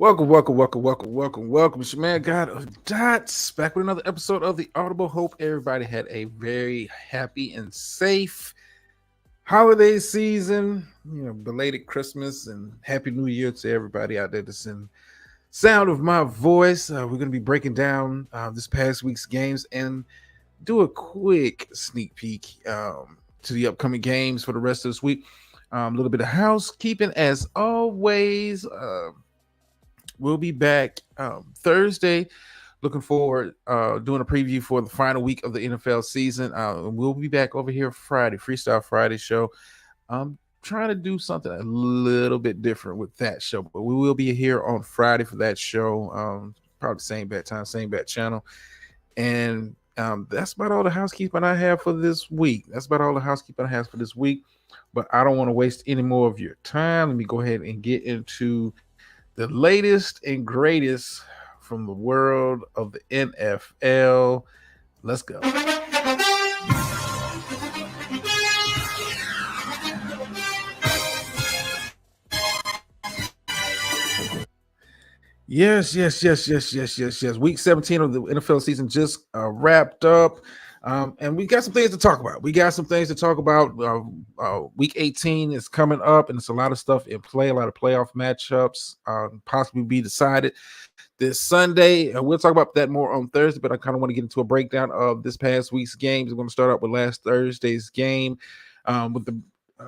Welcome. It's your man, God of Dots, back with another episode of the Audible. Hope everybody had a very happy and safe holiday season. Belated Christmas and Happy New Year to everybody out there that's in sound of my voice. We're going to be breaking down this past week's games and do a quick sneak peek to the upcoming games for the rest of this week. A little bit of housekeeping as always. We'll be back Thursday. Looking forward doing a preview for the final week of the NFL season. We'll be back over here Friday, Freestyle Friday show. I'm trying to do something a little bit different with that show, but we will be here on Friday for that show. Probably same bad time, same bad channel. And that's about all the housekeeping I have for this week. But I don't want to waste any more of your time. Let me go ahead and get into the latest and greatest from the world of the NFL. Let's go. Yes. Week 17 of the NFL season just wrapped up. And we got some things to talk about. Week 18 is coming up, and it's a lot of stuff in play, a lot of playoff matchups possibly be decided this Sunday. We'll talk about that more on Thursday, but I kind of want to get into a breakdown of this past week's games. I'm going to start out with last Thursday's game with the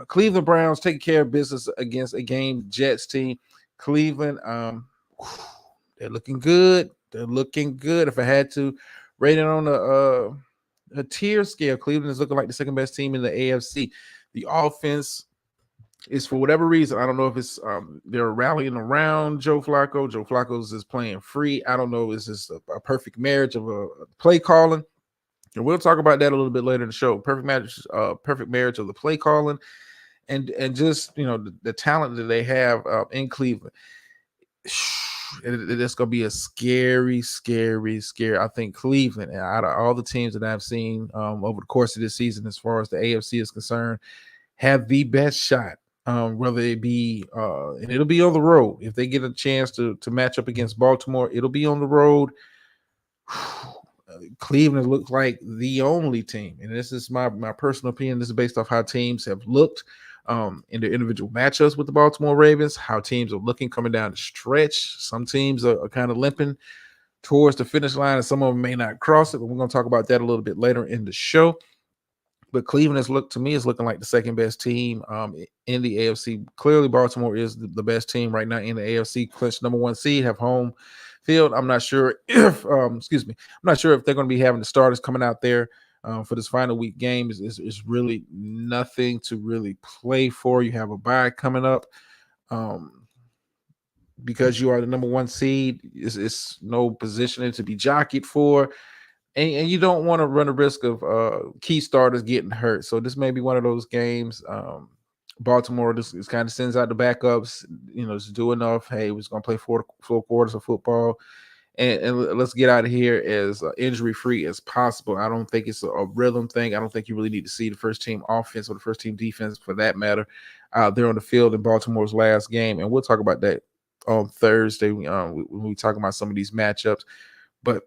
Cleveland Browns taking care of business against a game Jets team. Cleveland, they're looking good. If I had to rate it on a tier scale, Cleveland is looking like the second best team in the AFC. The offense is, for whatever reason, I don't know if it's they're rallying around Joe Flacco. Joe Flacco's is playing free. I don't know. Is this a perfect marriage of a play calling? And we'll talk about that a little bit later in the show. Perfect marriage of the play calling, and just the talent that they have in Cleveland. It's going to be a scary. I think Cleveland, out of all the teams that I've seen over the course of this season, as far as the AFC is concerned, have the best shot. Whether it be, and it'll be on the road. If they get a chance to match up against Baltimore, it'll be on the road. Cleveland looks like the only team, and this is my personal opinion. This is based off how teams have looked in their individual matchups with the Baltimore Ravens, how teams are looking coming down the stretch. Some teams are kind of limping towards the finish line, and some of them may not cross it, but we're going to talk about that a little bit later in the show. But Cleveland is looking like the second best team in the AFC. Clearly, Baltimore is the best team right now in the AFC. Clinched number one seed, have home field. I'm not sure if I'm not sure if they're going to be having the starters coming out there for this final week game. Is really nothing to really play for. You have a bye coming up. Because you are the number one seed, it's no positioning to be jockeyed for. And you don't want to run the risk of key starters getting hurt. So this may be one of those games. Baltimore just kind of sends out the backups, just do enough. Hey, we're just going to play four quarters of football. And let's get out of here as injury-free as possible. I don't think it's a rhythm thing. I don't think you really need to see the first-team offense or the first-team defense, for that matter, out there on the field in Baltimore's last game. And we'll talk about that on Thursday when we talk about some of these matchups. But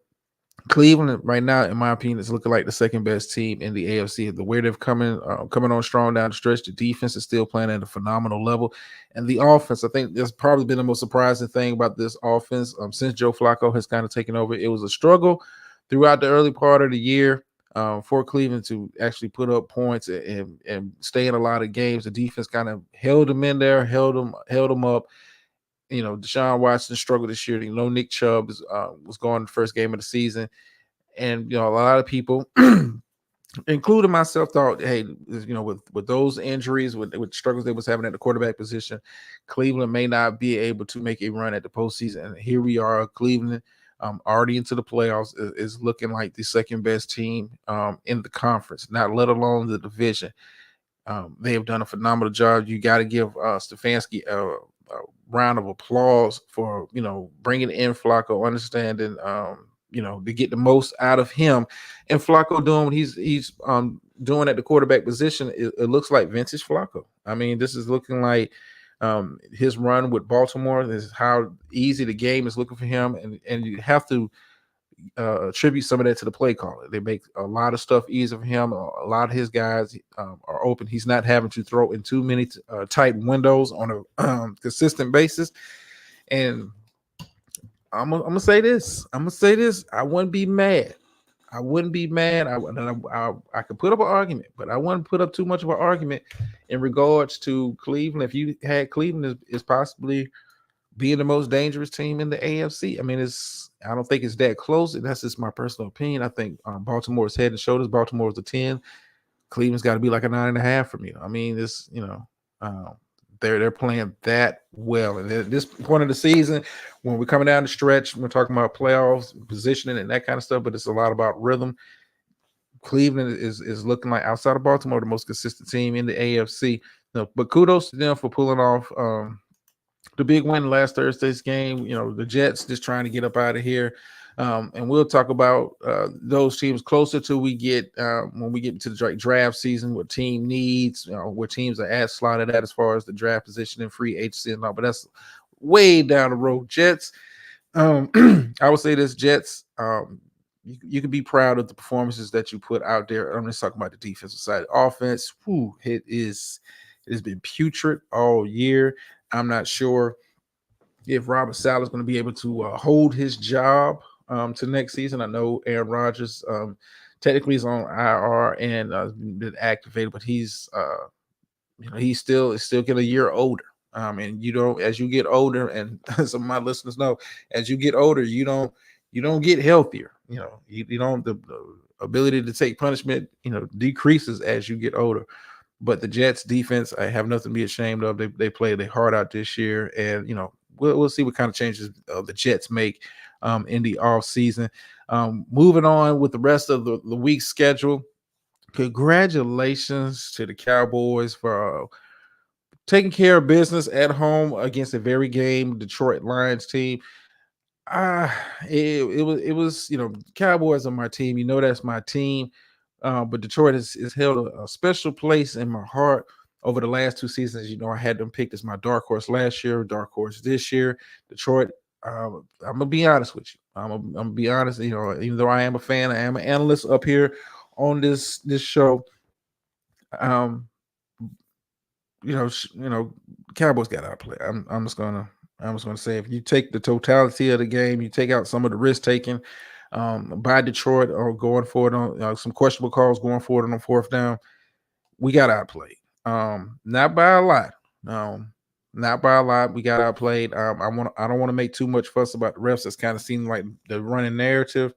Cleveland right now, in my opinion, is looking like the second best team in the AFC. The way they're coming on strong down the stretch, the defense is still playing at a phenomenal level, and the offense, I think, that's probably been the most surprising thing about this offense since Joe Flacco has kind of taken over. It was a struggle throughout the early part of the year for Cleveland to actually put up points and stay in a lot of games. The defense kind of held them in there, held them up. Deshaun Watson struggled this year. Nick Chubb was gone the first game of the season. And, a lot of people, including myself, thought, hey, with those injuries, with struggles they was having at the quarterback position, Cleveland may not be able to make a run at the postseason. And here we are, Cleveland, already into the playoffs, is looking like the second best team in the conference, not let alone the division. They have done a phenomenal job. You got to give Stefanski a round of applause for bringing in Flacco, understanding to get the most out of him, and Flacco doing what he's doing at the quarterback position. It looks like vintage Flacco. I mean, this is looking like His run with Baltimore, this is how easy the game is looking for him, and you have to attribute some of that to the play caller. They make a lot of stuff easy for him. A lot of his guys are open. He's not having to throw in too many tight windows on a consistent basis. And I'm gonna say this. I'm gonna say this. I wouldn't be mad. I wouldn't be mad. I could put up an argument, but I wouldn't put up too much of an argument in regards to Cleveland. If you had Cleveland is possibly being the most dangerous team in the AFC. I mean, I don't think it's that close, and that's just my personal opinion. I think Baltimore is head and shoulders. Baltimore is a 10. Cleveland's got to be like a 9.5 from you. I mean, they're playing that well. And at this point of the season, when we're coming down the stretch, we're talking about playoffs, positioning, and that kind of stuff. But it's a lot about rhythm. Cleveland is looking like, outside of Baltimore, the most consistent team in the AFC. But kudos to them for pulling off the big win last Thursday's game. The Jets just trying to get up out of here. And we'll talk about those teams closer to we get when we get into the draft season, what team needs, what teams are slotted at as far as the draft position and free agency and all. But that's way down the road. Jets, I would say this, Jets, you can be proud of the performances that you put out there. I'm just talking about the defensive side. Offense, it has been putrid all year. I'm not sure if Robert Saleh is going to be able to hold his job to next season. I know Aaron Rodgers technically is on IR and been activated, but he's still getting a year older. And as you get older, and some of my listeners know, as you get older, you don't get healthier. You don't the ability to take punishment decreases as you get older. But the Jets defense, I have nothing to be ashamed of. They played their heart out this year, and we'll see what kind of changes the Jets make in the off season. Moving on with the rest of the week's schedule. Congratulations to the Cowboys for taking care of business at home against a very game Detroit Lions team. It was Cowboys are my team. That's my team. But Detroit has held a special place in my heart over the last two seasons. I had them picked as my dark horse last year, dark horse this year. Detroit. I'm gonna be honest with you. I'm gonna be honest. Even though I am a fan, I am an analyst up here on this show. Um, Cowboys got outplayed. I'm just gonna say, if you take the totality of the game, you take out some of the risk taking by Detroit or going forward on some questionable calls going forward on fourth down, we got outplayed. Not by a lot. Not by a lot. We got outplayed. I don't want to make too much fuss about the refs. That's kind of seemed like the running narrative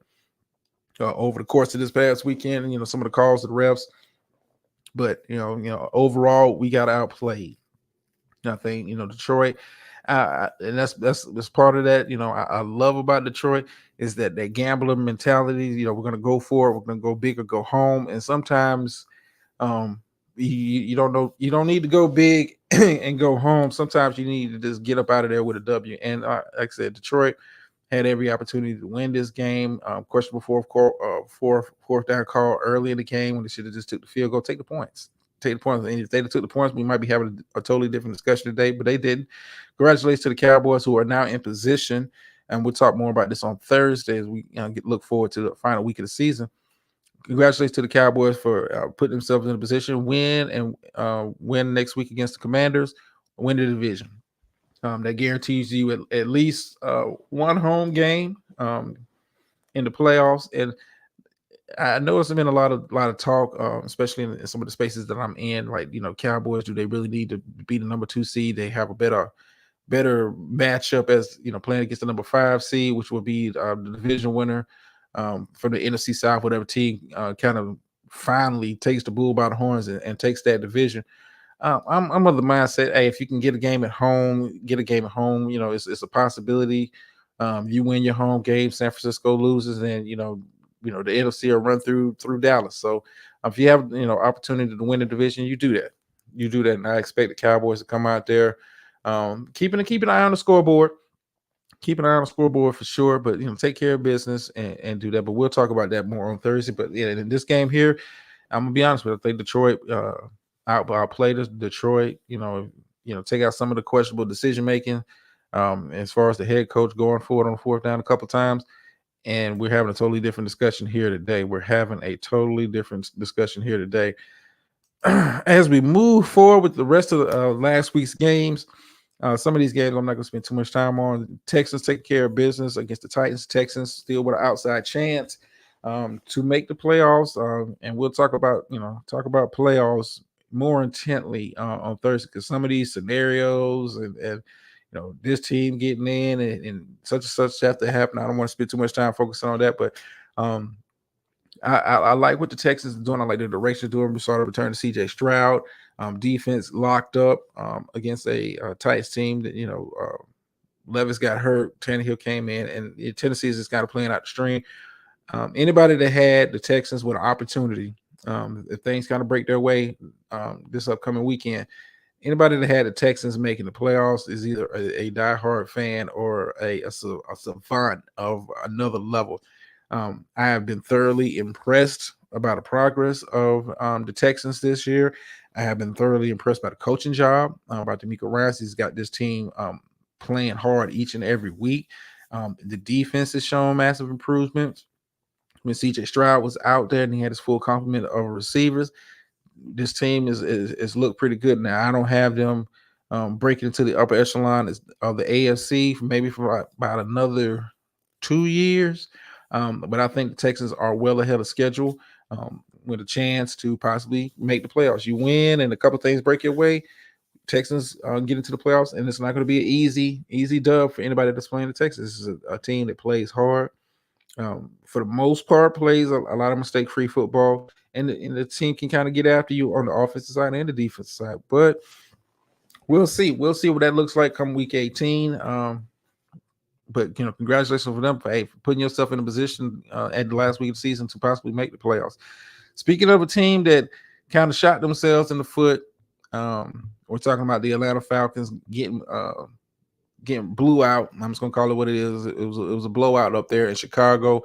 over the course of this past weekend. Some of the calls of the refs. But overall, we got outplayed. I think Detroit, and that's part of that. I love about Detroit is that gambler mentality. We're gonna go for it. We're gonna go big or go home. And sometimes, you don't know. You don't need to go big and go home. Sometimes you need to just get up out of there with a W. And like I said, Detroit had every opportunity to win this game. Questionable fourth down call early in the game when they should have just took the field goal. Take the points. Take the points. And if they took the points, we might be having a totally different discussion today, but they didn't. Congratulations to the Cowboys, who are now in position, and we'll talk more about this on Thursday as we look forward to the final week of the season. Congratulations to the Cowboys for putting themselves in a position, win next week against the Commanders, win the division. That guarantees you at least one home game in the playoffs. And I know there's been a lot of talk, especially in some of the spaces that I'm in. Like, Cowboys, do they really need to be the number 2 seed? They have a better matchup as playing against the number 5 seed, which will be the division winner from the NFC South. Whatever team kind of finally takes the bull by the horns and takes that division. I'm of the mindset, hey, if you can get a game at home, it's a possibility. You win your home game, San Francisco loses, and the NFC will run through Dallas. So if you have opportunity to win the division, you do that. And I expect the Cowboys to come out there, keep an eye on the scoreboard. Keep an eye on the scoreboard for sure, but take care of business and do that. But we'll talk about that more on Thursday. But yeah, in this game here, I'm gonna be honest with you. I think Detroit outplayed us. Detroit, take out some of the questionable decision making, as far as the head coach going forward on the fourth down a couple times. And we're having a totally different discussion here today. We're having a totally different discussion here today. As we move forward with the rest of last week's games, some of these games I'm not going to spend too much time on. Texans take care of business against the Titans. Texans still with an outside chance to make the playoffs, and we'll talk about playoffs more intently on Thursday, because some of these scenarios and this team getting in and such and such have to happen. I don't want to spend too much time focusing on that, but um, I like what the Texans are doing. I like the direction they're doing. We saw the return to CJ Stroud. Defense locked up against a Titans team that Levis got hurt. Tannehill came in, and Tennessee is just kind of playing out the string. Anybody that had the Texans with an opportunity, if things kind of break their way this upcoming weekend, anybody that had the Texans making the playoffs is either a diehard fan or a savant of another level. I have been thoroughly impressed by the progress of the Texans this year. I have been thoroughly impressed by the coaching job by D'Amico Ryan's. He's got this team playing hard each and every week. The defense has shown massive improvements. When CJ Stroud was out there and he had his full complement of receivers, this team is looked pretty good now. I don't have them breaking into the upper echelon of the AFC maybe for about another 2 years. But I think the Texans are well ahead of schedule with a chance to possibly make the playoffs. You win and a couple things break your way, Texans get into the playoffs, and it's not going to be an easy dub for anybody that's playing the Texans. This is a team that plays hard. For the most part, plays a lot of mistake-free football, and the team can kind of get after you on the offensive side and the defensive side. But we'll see. We'll see what that looks like come week 18. But congratulations for them for putting yourself in a position at the last week of the season to possibly make the playoffs. Speaking of a team that kind of shot themselves in the foot, we're talking about the Atlanta Falcons getting blew out. I'm just gonna call it what it is. It was a blowout up there in Chicago.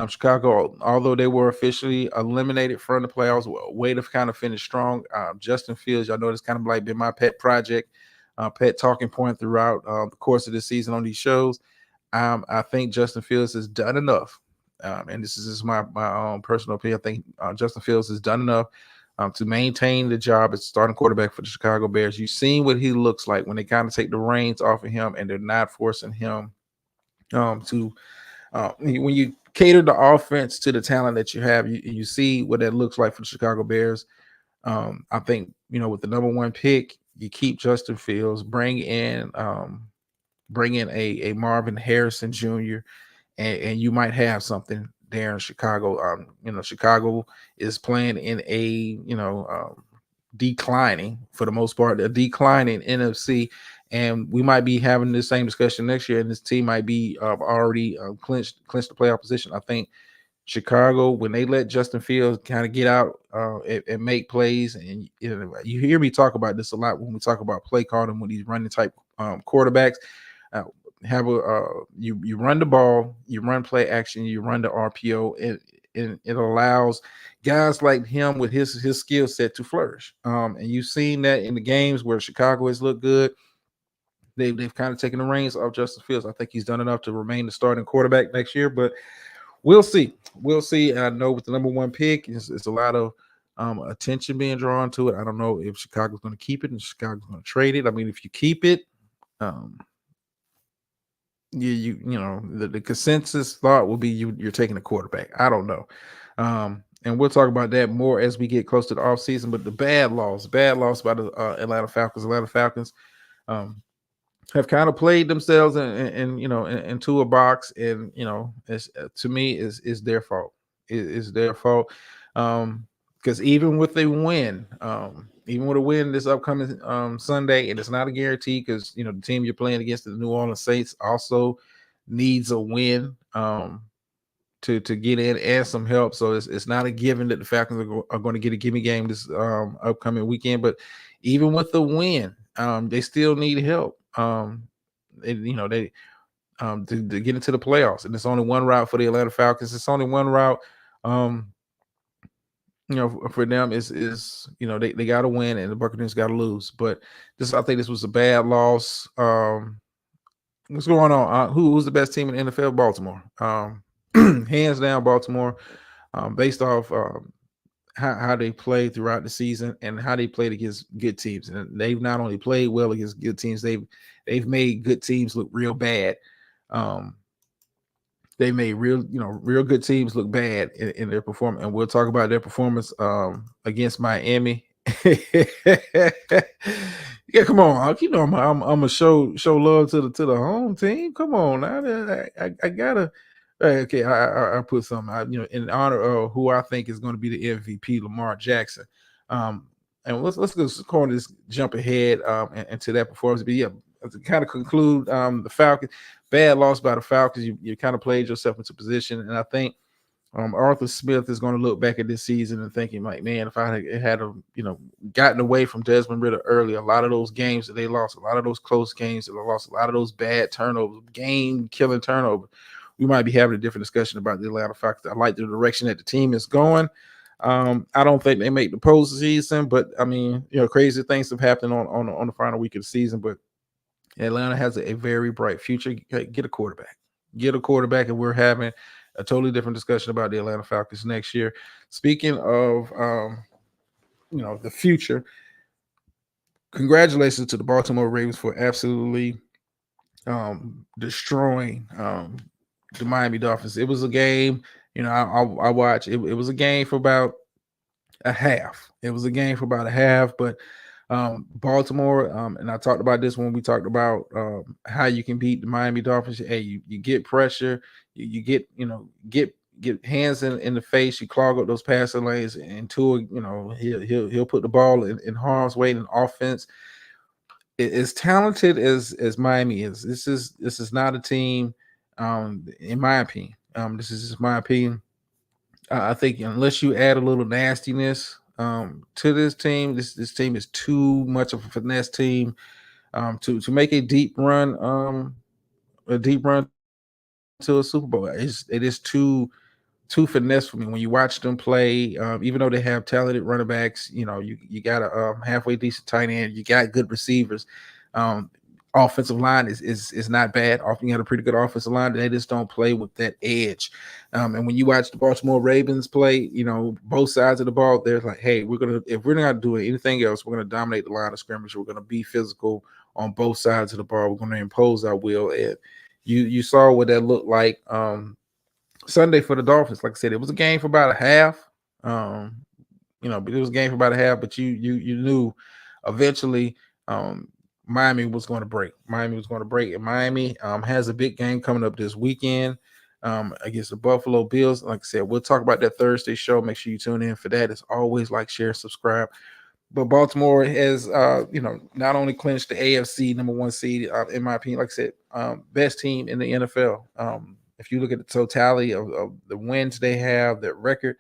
Chicago, although they were officially eliminated from the playoffs, way to kind of finish strong. Justin Fields, y'all know this kind of like been my pet project, pet talking point throughout the course of this season on these shows. I think Justin Fields has done enough, and this is just my own personal opinion. I think Justin Fields has done enough to maintain the job as starting quarterback for the Chicago Bears. You've seen what he looks like when they kind of take the reins off of him and they're not forcing him to when you cater the offense to the talent that you have, you see what that looks like for the Chicago Bears. I think with the number one pick, you keep Justin Fields, bring in a Marvin Harrison Jr. and you might have something there in Chicago. Chicago is playing in a declining, for the most part, a declining NFC, and we might be having the same discussion next year, and this team might be already clinched the playoff position. I think Chicago, when they let Justin Fields kind of get out and make plays, and you hear me talk about this a lot when we talk about play calling with these running type quarterbacks. Have a you run the ball, you run play action, you run the RPO, and it allows guys like him with his skill set to flourish. And you've seen that in the games where Chicago has looked good. They've kind of taken the reins off Justin Fields. I think he's done enough to remain the starting quarterback next year, but we'll see. We'll see. I know with the number one pick, it's a lot of attention being drawn to it. I don't know if Chicago's going to keep it and Chicago's going to trade it. I mean, if you keep it, the consensus thought will be you're taking a quarterback. I don't know. And we'll talk about that more as we get close to the offseason. But the bad loss by the Atlanta Falcons. Atlanta Falcons have kind of played themselves into a box, and it's, to me is their fault. It's their fault. Because even with a win, this upcoming Sunday, and it's not a guarantee because the team you're playing against, the New Orleans Saints, also needs a win to get in and some help. So it's not a given that the Falcons are going to get a gimme game this upcoming weekend. But even with the win, they still need help. They to get into the playoffs, and it's only one route for the Atlanta Falcons. It's only one route. for them is they got to win and the Buccaneers got to lose. But I think this was a bad loss. What's going on? Who's the best team in the NFL? Baltimore. Hands down, Baltimore. Based off how they played throughout the season and how they played against good teams, and they've not only played well against good teams, they've made good teams look real bad. Um, they made real good teams look bad in their performance, and we'll talk about their performance against Miami. Yeah, come on, I'm gonna show love to the home team. Come on now, I gotta. Okay, I put something in honor of who I think is going to be the MVP, Lamar Jackson. Um, and let's just jump ahead into that performance. But yeah, to kind of conclude, the Falcons bad loss by the Falcons. You kind of played yourself into position, and I think Arthur Smith is going to look back at this season and thinking, like, man, if I had gotten away from Desmond Ritter early, a lot of those games that they lost, a lot of those close games that they lost, a lot of those bad turnovers, game-killing turnovers, we might be having a different discussion about the Atlanta Falcons. I like the direction that the team is going. I don't think they make the postseason, but I mean, crazy things have happened on the final week of the season, but Atlanta has a very bright future. Get a quarterback. Get a quarterback, and we're having a totally different discussion about the Atlanta Falcons next year. Speaking of, the future, congratulations to the Baltimore Ravens for absolutely destroying the Miami Dolphins. It was a game, I watched. It was a game for about a half. It was a game for about a half, but Baltimore, and I talked about this when we talked about how you can beat the Miami Dolphins. Hey, you get pressure, you get get hands in the face, you clog up those passing lanes, and Tua, he'll put the ball in harm's way in offense. As talented as Miami is, this is not a team, in my opinion. This is just my opinion. I think unless you add a little nastiness to this team, this team is too much of a finesse team to make a deep run to a Super Bowl. It is too finesse for me when you watch them play. Even though they have talented running backs, you got a halfway decent tight end, you got good receivers. Um, Offensive line is not bad. Often you got a pretty good offensive line. They just don't play with that edge. And when you watch the Baltimore Ravens play, both sides of the ball, they're like, hey, if we're not doing anything else, we're gonna dominate the line of scrimmage. We're gonna be physical on both sides of the ball. We're gonna impose our will. And you saw what that looked like. Sunday for the Dolphins. Like I said, it was a game for about a half. Um, but it was a game for about a half. But you knew eventually Miami was going to break. Miami was going to break, and Miami has a big game coming up this weekend against the Buffalo Bills. Like I said, we'll talk about that Thursday show. Make sure you tune in for that. As always, like, share, subscribe. But Baltimore has, not only clinched the AFC number one seed, in my opinion, like I said, best team in the NFL. If you look at the totality of the wins they have, their record,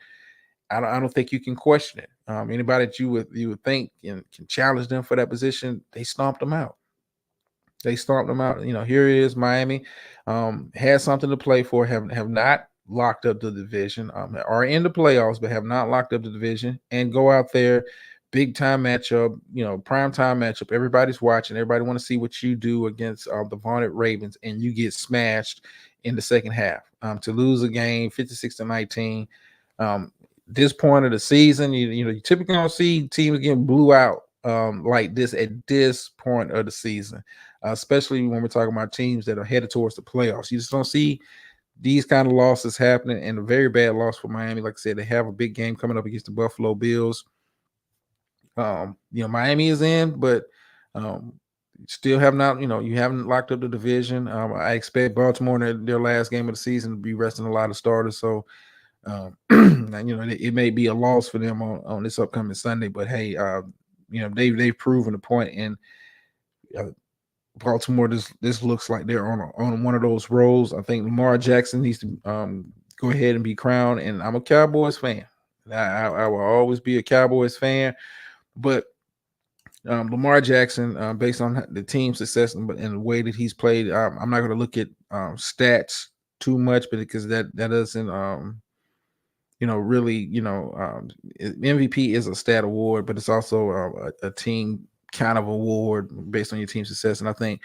I don't think you can question it. Anybody that you would think can challenge them for that position, they stomped them out. They stomped them out. Here it is, Miami has something to play for. Have not locked up the division. Are in the playoffs, but have not locked up the division. And go out there, big time matchup. Prime time matchup. Everybody's watching. Everybody want to see what you do against the vaunted Ravens, and you get smashed in the second half. To lose a game 56-19. This point of the season, you typically don't see teams getting blew out like this at this point of the season, especially when we're talking about teams that are headed towards the playoffs. You just don't see these kind of losses happening, and a very bad loss for Miami. Like I said, they have a big game coming up against the Buffalo Bills. Miami is in, but um, still have not, you haven't locked up the division. I expect Baltimore in their last game of the season to be resting a lot of starters. So, it may be a loss for them on this upcoming Sunday, but hey, they've proven the point in Baltimore. This looks like they're on one of those roles. I think Lamar Jackson needs to go ahead and be crowned. And I'm a Cowboys fan. I will always be a Cowboys fan, but Lamar Jackson, based on the team success and the way that he's played, I'm not going to look at stats too much, because that doesn't really, MVP is a stat award, but it's also a team kind of award based on your team success. And I think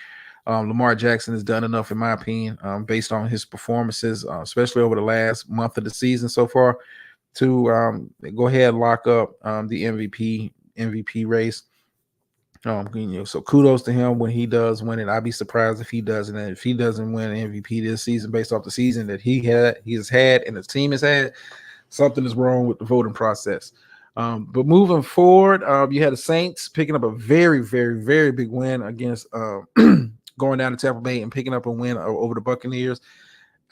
Lamar Jackson has done enough, in my opinion, based on his performances, especially over the last month of the season so far, to go ahead and lock up the MVP race. So kudos to him when he does win it. I'd be surprised if he doesn't. And if he doesn't win MVP this season based off the season that he has had, and his team has had, something is wrong with the voting process. But moving forward, you had the Saints picking up a very, very, very big win against going down to Tampa Bay and picking up a win over the Buccaneers.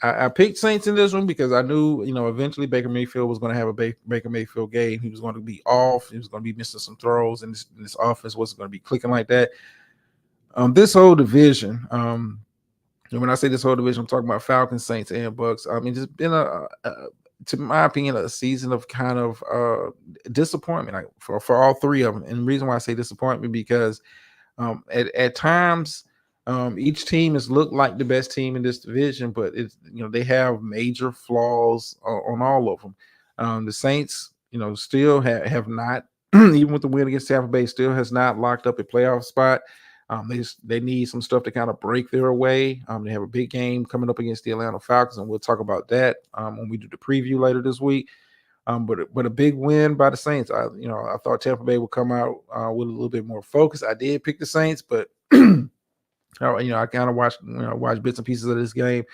I picked Saints in this one because I knew, eventually Baker Mayfield was going to have a Baker Mayfield game. He was going to be off. He was going to be missing some throws, and this offense wasn't going to be clicking like that. This whole division, and when I say this whole division, I'm talking about Falcons, Saints, and Bucks. I mean, it's been to my opinion, a season of kind of disappointment for all three of them. And the reason why I say disappointment because at times each team has looked like the best team in this division, but it's they have major flaws on all of them. The Saints, still have not, even with the win against Tampa Bay, still has not locked up a playoff spot. They need some stuff to kind of break their way. They have a big game coming up against the Atlanta Falcons, and we'll talk about that when we do the preview later this week. But a big win by the Saints. I thought Tampa Bay would come out with a little bit more focus. I did pick the Saints, but I kind of watched bits and pieces of this game.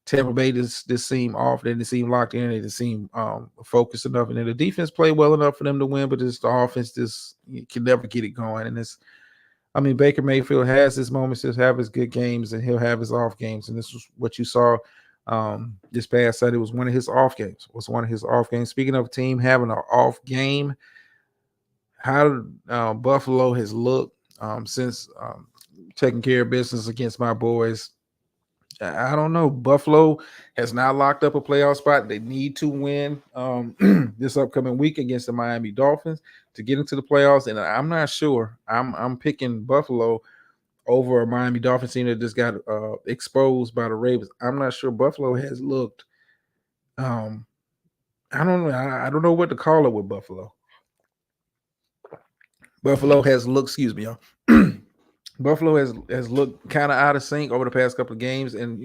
Tampa Bay just seemed off. They didn't seem locked in. They didn't seem focused enough. And then the defense played well enough for them to win, but just the offense can never get it going. And Baker Mayfield has his moments. He'll have his good games, and he'll have his off games. And this was what you saw this past Saturday. Was one of his off games. Speaking of a team having an off game, how Buffalo has looked since taking care of business against my boys. I don't know. Buffalo has not locked up a playoff spot. They need to win this upcoming week against the Miami Dolphins to get into the playoffs. And I'm not sure. I'm picking Buffalo over a Miami Dolphins team that just got exposed by the Ravens. I'm not sure Buffalo has looked. I don't know. I don't know what to call it with Buffalo. Buffalo has looked. Excuse me, y'all. Buffalo has looked kind of out of sync over the past couple of games, and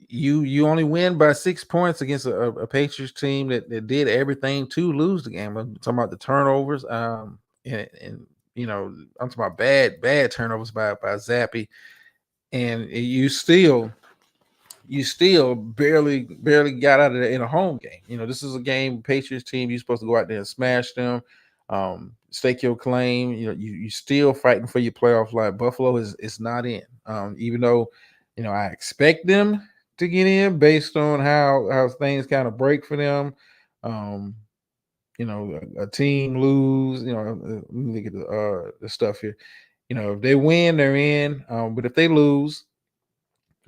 you only win by 6 points against a Patriots team that did everything to lose the game. I'm talking about the turnovers, and I'm talking about bad turnovers by Zappy, and you still barely got out of there in a home game. This is a game, Patriots team, you're supposed to go out there and smash them, stake your claim. You still fighting for your playoff life. Buffalo is not in, even though I expect them to get in based on how things kind of break for them. A team lose. Let me look at the stuff here. If they win, they're in. But if they lose,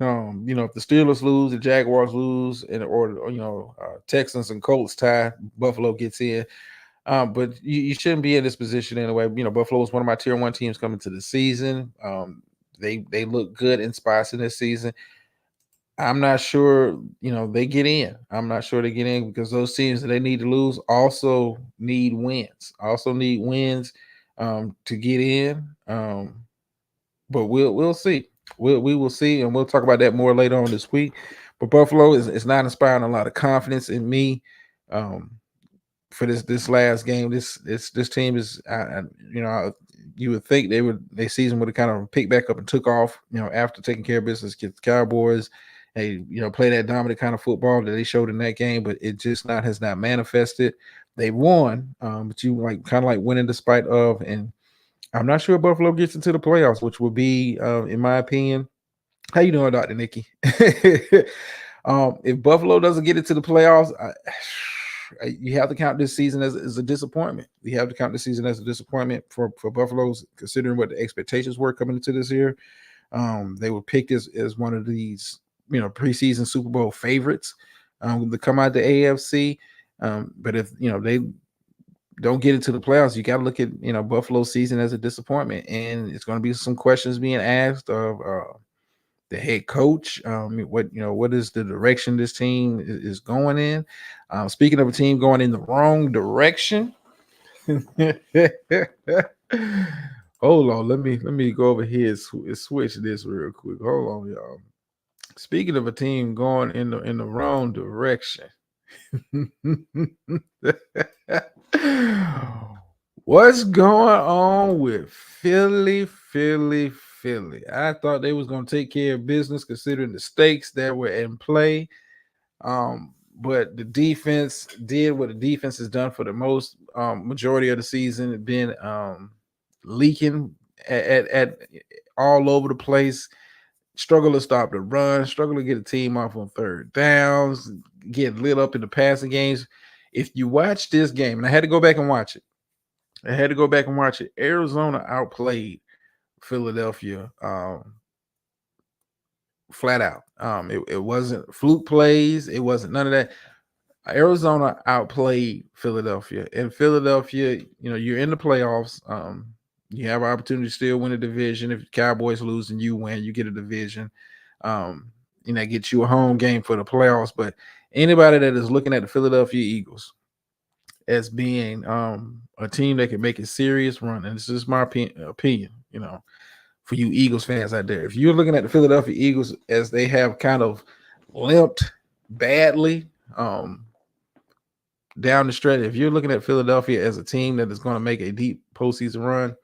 if the Steelers lose, the Jaguars lose, or Texans and Colts tie, Buffalo gets in. But you shouldn't be in this position anyway. Buffalo is one of my tier 1 teams coming to the season. They look good in spots in this season. I'm not sure, they get in. I'm not sure they get in because those teams that they need to lose also need wins. To get in. But we'll see. We will see, and we'll talk about that more later on this week. But Buffalo is not inspiring a lot of confidence in me for this last game. This team is, you would think their season would have kind of picked back up and took off, after taking care of business against the Cowboys. They play that dominant kind of football that they showed in that game, but it just has not manifested. They won, but you kind of winning despite of, and I'm not sure Buffalo gets into the playoffs, which would be, in my opinion. How you doing, Dr. Nikki? If Buffalo doesn't get into the playoffs, you have to count this season as a disappointment. You have to count this season as a disappointment for Buffalo's, considering what the expectations were coming into this year. They were picked as one of these, preseason Super Bowl favorites to come out the AFC. But if they don't get into the playoffs, you got to look at Buffalo's season as a disappointment, and it's going to be some questions being asked of the head coach. What is the direction this team is going in? Speaking of a team going in the wrong direction, hold on. Let me go over here and switch this real quick. Hold on, y'all. Speaking of a team going in the wrong direction. What's going on with Philly, Philly, Philly? I thought they was going to take care of business considering the stakes that were in play. But the defense did what the defense has done for the most majority of the season, been leaking at all over the place. Struggle to stop the run, struggle to get a team off on third downs, get lit up in the passing games. If you watch this game, and I had to go back and watch it, Arizona outplayed Philadelphia flat out. It wasn't fluke plays, it wasn't none of that. Arizona outplayed Philadelphia. And Philadelphia, you're in the playoffs. You have an opportunity to still win a division. If the Cowboys lose and you win, you get a division. Get you a home game for the playoffs. But anybody that is looking at the Philadelphia Eagles as being a team that can make a serious run, and this is my opinion, for you Eagles fans out there, if you're looking at the Philadelphia Eagles as they have kind of limped badly, down the stretch, if you're looking at Philadelphia as a team that is going to make a deep postseason run,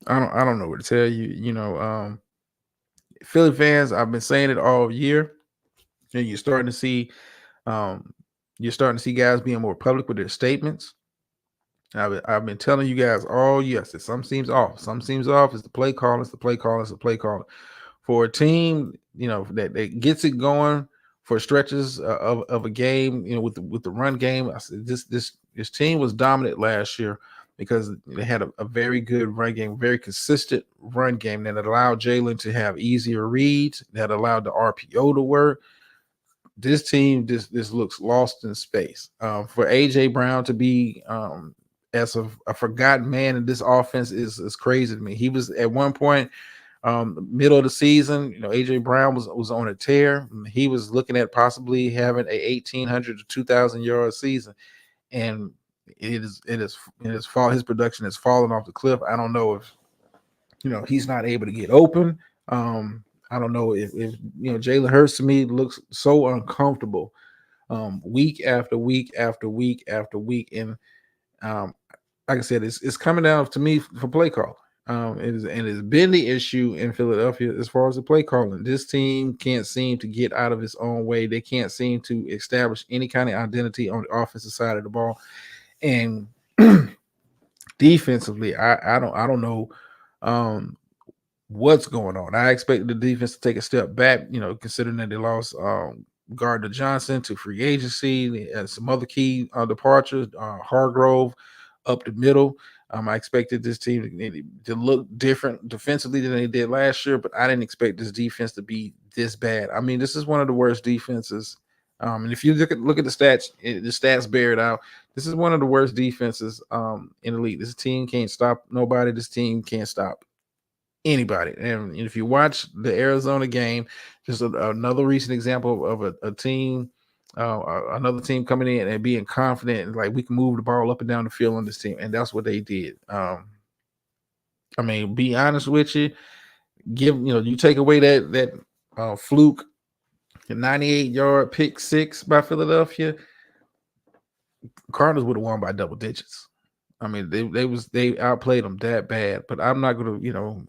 I don't know what to tell you. Philly fans, I've been saying it all year, and you're starting to see guys being more public with their statements. I've been telling you guys all year. That some seems off. Some seems off. It's the play calling. It's the play calling. It's the play calling. For a team, that gets it going for stretches of a game, with the run game. I said this team was dominant last year because they had a very good run game, very consistent run game that allowed Jalen to have easier reads, that allowed the RPO to work. This team, this looks lost in space. For AJ Brown to be as a forgotten man in this offense is crazy to me. He was at one point, middle of the season, AJ Brown was on a tear. He was looking at possibly having a 1,800 to 2,000 yard season, and his production has fallen off the cliff. I don't know if he's not able to get open. I don't know if Jalen Hurts to me looks so uncomfortable week after week after week after week, and um, like I said, it's coming down to me for play calling. It's been the issue in Philadelphia as far as the play calling. This team can't seem to get out of its own way. They can't seem to establish any kind of identity on the offensive side of the ball. And defensively, I don't know what's going on. I expected the defense to take a step back, considering that they lost Gardner Johnson to free agency and some other key departures, Hargrove up the middle. I expected this team to look different defensively than they did last year, but I didn't expect this defense to be this bad. I mean, this is one of the worst defenses. And if you look at the stats bear it out. This is one of the worst defenses in the league. This team can't stop nobody. This team can't stop anybody. And if you watch the Arizona game, just another recent example of a team, another team coming in and being confident and like we can move the ball up and down the field on this team, and that's what they did. I mean, be honest with you, you take away that fluke, 98-yard pick six by Philadelphia, Cardinals would have won by double digits. I mean, they outplayed them that bad. But I'm not going to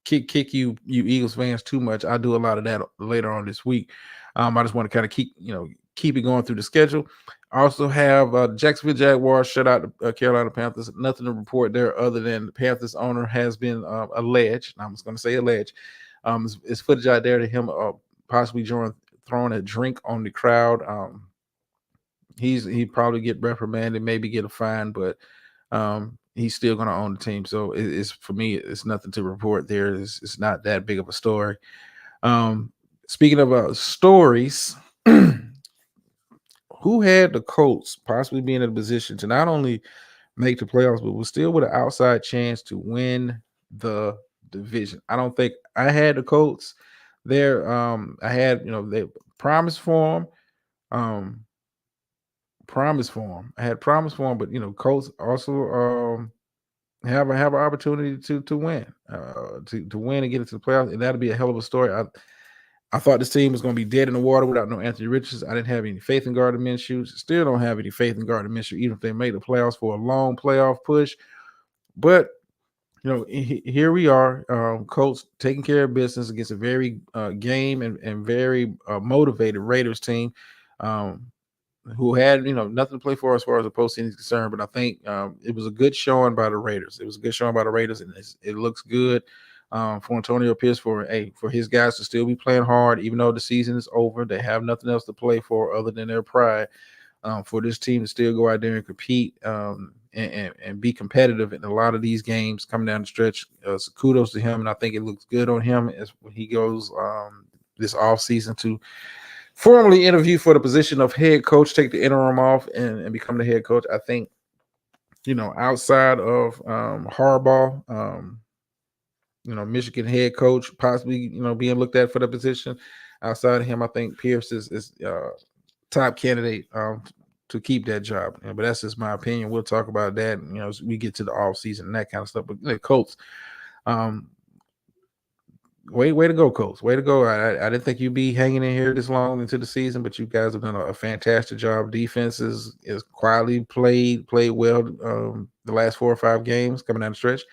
kick you Eagles fans too much. I'll do a lot of that later on this week. I just want to kind of keep it going through the schedule. I also have Jacksonville Jaguars shut out the Carolina Panthers. Nothing to report there other than the Panthers owner has been alleged. I'm just going to say alleged. It's footage out there to him possibly throwing a drink on the crowd. He probably get reprimanded, maybe get a fine, but he's still going to own the team. So it's for me, it's nothing to report there. It's not that big of a story. Speaking of stories, who had the Colts possibly being in a position to not only make the playoffs, but was still with an outside chance to win the division? I don't think I had the Colts. there. I had, they promise for him. Um, promise for him. I had promise for him, but Colts also have an opportunity to win, to win and get into the playoffs, and that'll be a hell of a story. I thought this team was going to be dead in the water without no Anthony Richardson. I didn't have any faith in Gardner Minshew. Still don't have any faith in Gardner Minshew, even if they made the playoffs for a long playoff push. But here we are, Colts taking care of business against a very game and very motivated Raiders team, um, who had nothing to play for as far as the postseason is concerned. But I think it was a good showing by the Raiders. It was a good showing by the Raiders, and it looks good for Antonio Pierce for his guys to still be playing hard, even though the season is over. They have nothing else to play for other than their pride. For this team to still go out there and compete and be competitive in a lot of these games coming down the stretch. So kudos to him, and I think it looks good on him as when he goes this offseason to formally interview for the position of head coach, take the interim off and become the head coach. I think, outside of Harbaugh, Michigan head coach, possibly, being looked at for the position. Outside of him, I think Pierce is top candidate to keep that job. But that's just my opinion. We'll talk about that, as we get to the off season and that kind of stuff. But the Colts, way to go, Colts. Way to go. I didn't think you'd be hanging in here this long into the season, but you guys have done a fantastic job. Defense is quietly played well the last 4 or 5 games coming down the stretch.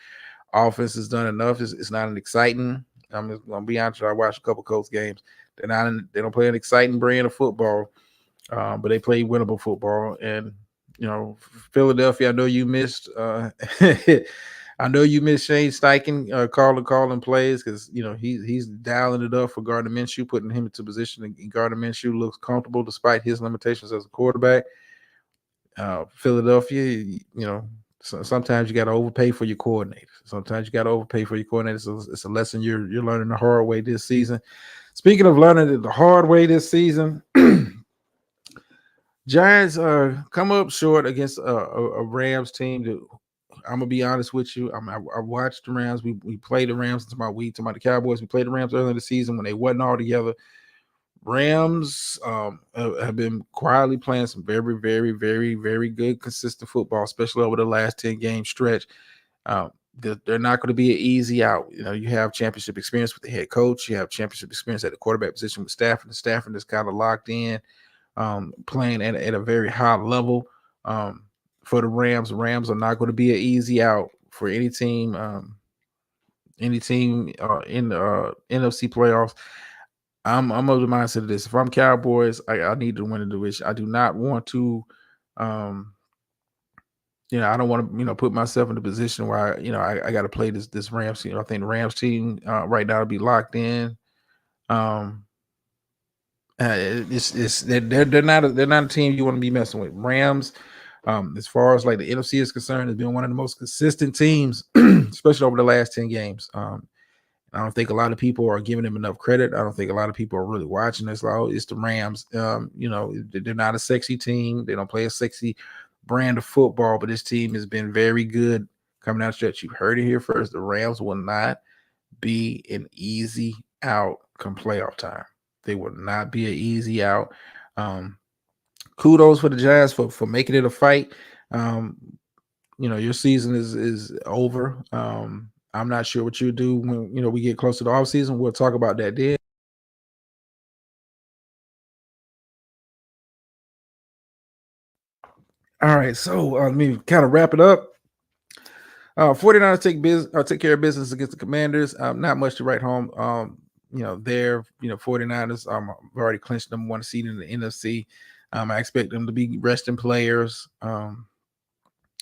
Offense has done enough. It's not an exciting. I'm just gonna be honest. I watched a couple Colts games. They don't play an exciting brand of football, but they play winnable football. And Philadelphia, I know you missed. I know you missed Shane Steichen calling plays because he's dialing it up for Gardner Minshew, putting him into position. And Gardner Minshew looks comfortable despite his limitations as a quarterback. Philadelphia, sometimes you got to overpay for your coordinators. So it's a lesson you're learning the hard way this season. Speaking of learning it the hard way this season, Giants come up short against a Rams team that, I'm gonna be honest with you. I watched the Rams. We played the Rams to the Cowboys. We played the Rams earlier in the season when they wasn't all together. Rams have been quietly playing some very, very, very, very good, consistent football, especially over the last 10 game stretch. They're not going to be an easy out. You have championship experience with the head coach. You have championship experience at the quarterback position with Stafford. And Stafford is kind of locked in, playing at a very high level. For the Rams are not going to be an easy out for any team. In the NFC playoffs. I'm of the mindset of this. If I'm Cowboys, I need to win the division. I do not want to, I don't want to, put myself in a position where I got to play this Rams team. I think the Rams team right now will be locked in. They're not a team you want to be messing with. Rams, as far as like the NFC is concerned, has been one of the most consistent teams, especially over the last 10 games. I don't think a lot of people are giving them enough credit. I don't think a lot of people are really watching this. It's the Rams. They're not a sexy team. They don't play a sexy brand of football, but this team has been very good coming out of stretch. You heard it here first. The Rams will not be an easy out come playoff time. They will not be an easy out. Kudos for the Giants for making it a fight. Your season is over. I'm not sure what you do when we get close to the off season. We'll talk about that then. All right, so let me kind of wrap it up. 49ers take care of business against the Commanders. Not much to write home. 49ers have already clinched number 1 seed in the NFC. I expect them to be resting players.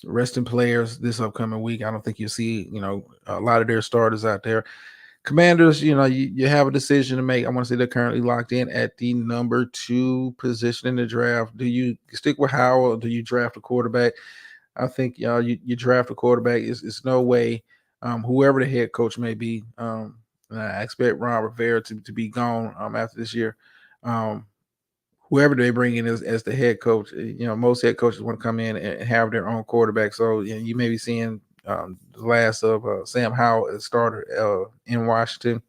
This upcoming week. I don't think you'll see, a lot of their starters out there. Commanders, you have a decision to make. I want to say they're currently locked in at the number 2 position in the draft. Do you stick with Howell or do you draft a quarterback? I think you draft a quarterback. It's no way, whoever the head coach may be. I expect Ron Rivera to be gone after this year. Whoever they bring in as the head coach, most head coaches want to come in and have their own quarterback. So you may be seeing the last of Sam Howell as starter in Washington.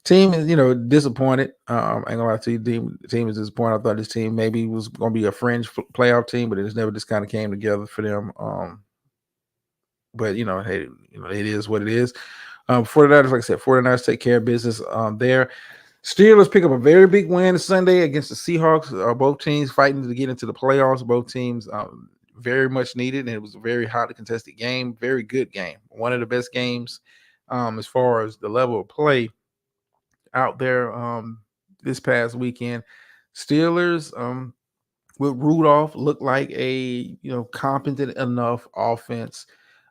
Team is, disappointed. Ain't gonna lie to you, team is disappointed. I thought this team maybe was gonna be a fringe playoff team, but it just never just kind of came together for them. But hey, it is what it is. 49ers, like I said, 49ers take care of business there. Steelers pick up a very big win Sunday against the Seahawks. Both teams fighting to get into the playoffs. Both teams very much needed, and it was a very hotly contested game. Very good game. One of the best games as far as the level of play out there this past weekend. Steelers with Rudolph looked like a competent enough offense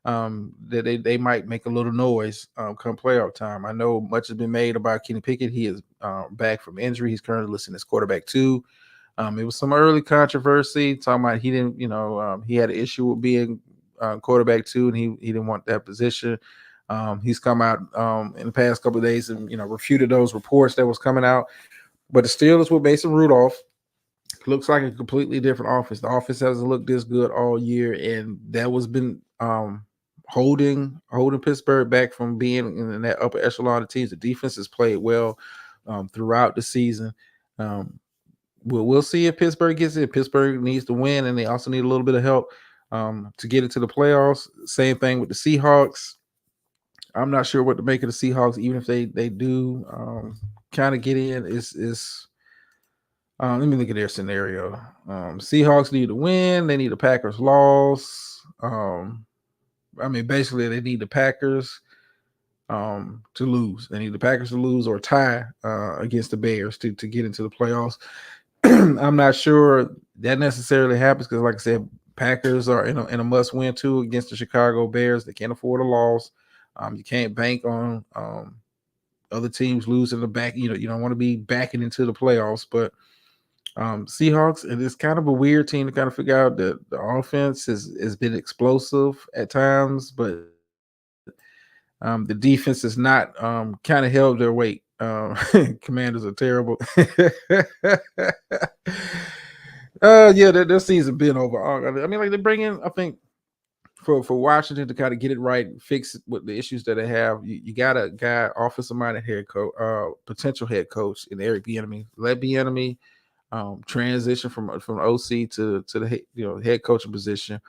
that they might make a little noise come playoff time. I know much has been made about Kenny Pickett. He is back from injury. He's currently listed as quarterback 2. It was some early controversy talking about he didn't, he had an issue with being quarterback 2, and he didn't want that position. He's come out in the past couple of days and refuted those reports that was coming out. But the Steelers with Mason Rudolph looks like a completely different offense. The offense hasn't looked this good all year, and that was been holding Pittsburgh back from being in that upper echelon of teams. The defense has played well throughout the season. We'll see if Pittsburgh gets it. Pittsburgh needs to win, and they also need a little bit of help to get into the playoffs. Same thing with the Seahawks. I'm not sure what to make of the Seahawks, even if they do kind of get in. Let me look at their scenario. Seahawks need to win. They need the Packers loss. Basically, they need the Packers to lose. They need the Packers to lose or tie against the Bears to get into the playoffs. I'm not sure that necessarily happens because, like I said, Packers are in a must-win too against the Chicago Bears. They can't afford a loss. You can't bank on other teams losing the back. You don't want to be backing into the playoffs, but Seahawks, and it's kind of a weird team to kind of figure out that the offense has been explosive at times, but the defense is not kind of held their weight. Commanders are terrible. Yeah, their season been over. Like they bring in, I think, for Washington to kind of get it right, fix what the issues that they have. You got a guy, offensive minded head coach, potential head coach in Eric Bieniemy. Let Bieniemy transition from OC to the head coaching position.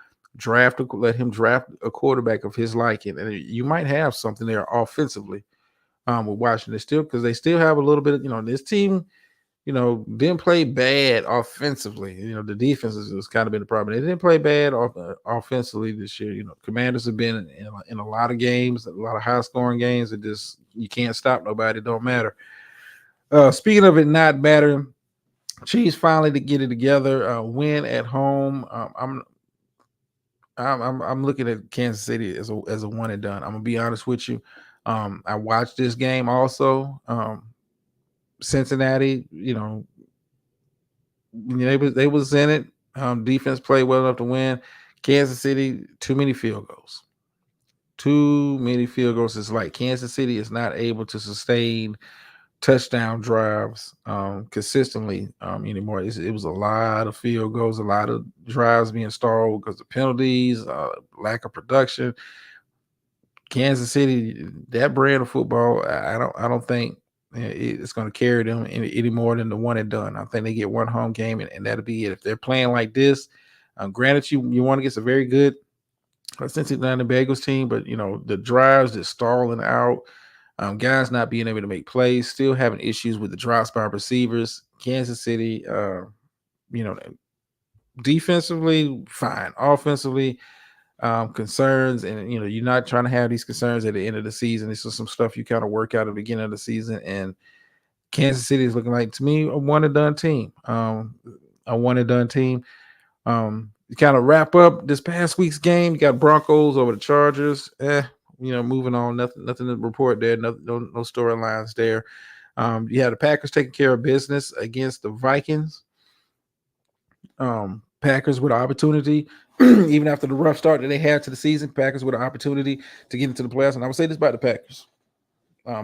Let him draft a quarterback of his liking, and you might have something there offensively with Washington still, because they still have a little bit of this team. Didn't play bad offensively. The defense has kind of been the problem. They didn't play bad offensively this year. Commanders have been in a lot of games, a lot of high scoring games. It just you can't stop nobody. It don't matter. Speaking of it not mattering, Chiefs finally to get it together. Win at home. I'm looking at Kansas City as a one and done. I'm gonna be honest with you. I watched this game also. Cincinnati, they was in it. Defense played well enough to win. Kansas City, too many field goals. Too many field goals. It's like Kansas City is not able to sustain touchdown drives consistently anymore. It was a lot of field goals, a lot of drives being stalled because of penalties, lack of production. Kansas City, that brand of football, I don't think it's going to carry them any more than the one and done. I think they get one home game and that'll be it. If they're playing like this, granted, you want to get a very good Cincinnati Bengals team, but the drives just stalling out. Guys not being able to make plays, still having issues with the drop spot receivers. Kansas City, defensively, fine. Offensively, concerns, and you're not trying to have these concerns at the end of the season. This is some stuff you kind of work out at the beginning of the season, and Kansas City is looking like, to me, a one and done team. You kind of wrap up this past week's game. You got Broncos over the Chargers. Moving on. Nothing to report there. No storylines there. You had the Packers taking care of business against the Vikings. Packers with an opportunity, even after the rough start that they had to the season. Packers with an opportunity to get into the playoffs. And I would say this about the Packers,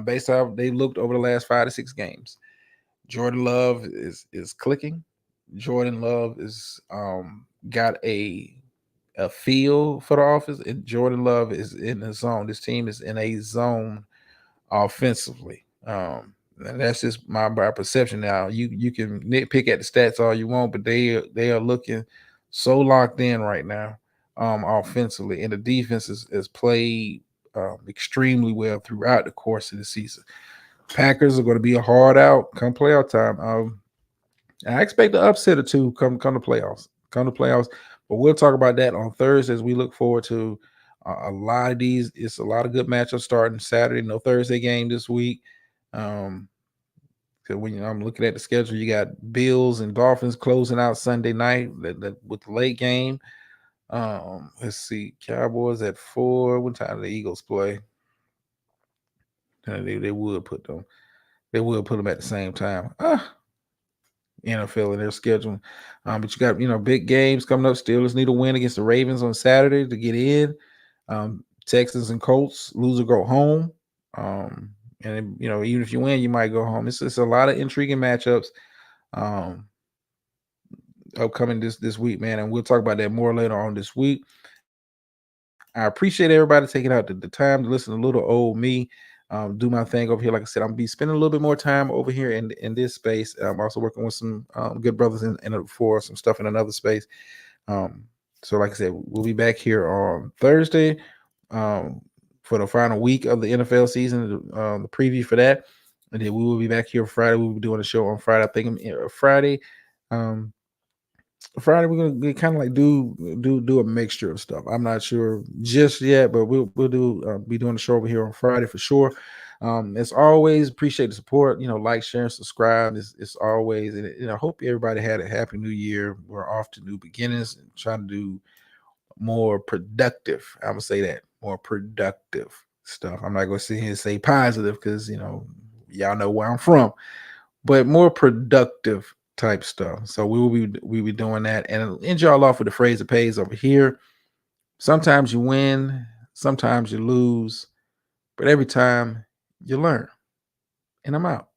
based on how they looked over the last 5 to 6 games. Jordan Love is clicking. Jordan Love is got a feel for the offense, and Jordan Love is in the zone. This team is in a zone offensively. And that's just my perception now. You can nitpick at the stats all you want, but they are looking so locked in right now, offensively, and the defense is played extremely well throughout the course of the season. Packers are going to be a hard out come playoff time. I expect the upset or two come to playoffs. Come to playoffs, but we'll talk about that on Thursday as we look forward to a lot of these. It's a lot of good matchups starting Saturday. No Thursday game this week. Um, 'Cause when I'm looking at the schedule, you got Bills and Dolphins closing out Sunday night with the late game. Let's see, Cowboys at 4. What time do the Eagles play? They would put them. They will put them at the same time. NFL in their schedule. But you got big games coming up. Steelers need a win against the Ravens on Saturday to get in. Texans and Colts lose or go home. And even if you win, you might go home. It's a lot of intriguing matchups um, upcoming this week, man. And we'll talk about that more later on this week. I appreciate everybody taking out the time to listen to little old me. Do my thing over here. Like I said, I'm gonna be spending a little bit more time over here in this space. I'm also working with some good brothers for some stuff in another space. Um, so like I said, we'll be back here on Thursday for the final week of the NFL season, the preview for that, and then we will be back here Friday. We'll be doing a show on Friday. I think Friday. Friday we're gonna kind of like do a mixture of stuff. I'm not sure just yet, but we'll do be doing the show over here on Friday for sure. As always, appreciate the support. Like, share, and subscribe. It's always, and I hope everybody had a happy new year. We're off to new beginnings and trying to do more productive. I'm gonna say that more productive stuff. I'm not gonna sit here and say positive because y'all know where I'm from, but more productive type stuff. So we be doing that, and end y'all off with the phrase that pays over here. Sometimes you win, sometimes you lose, but every time you learn. And I'm out.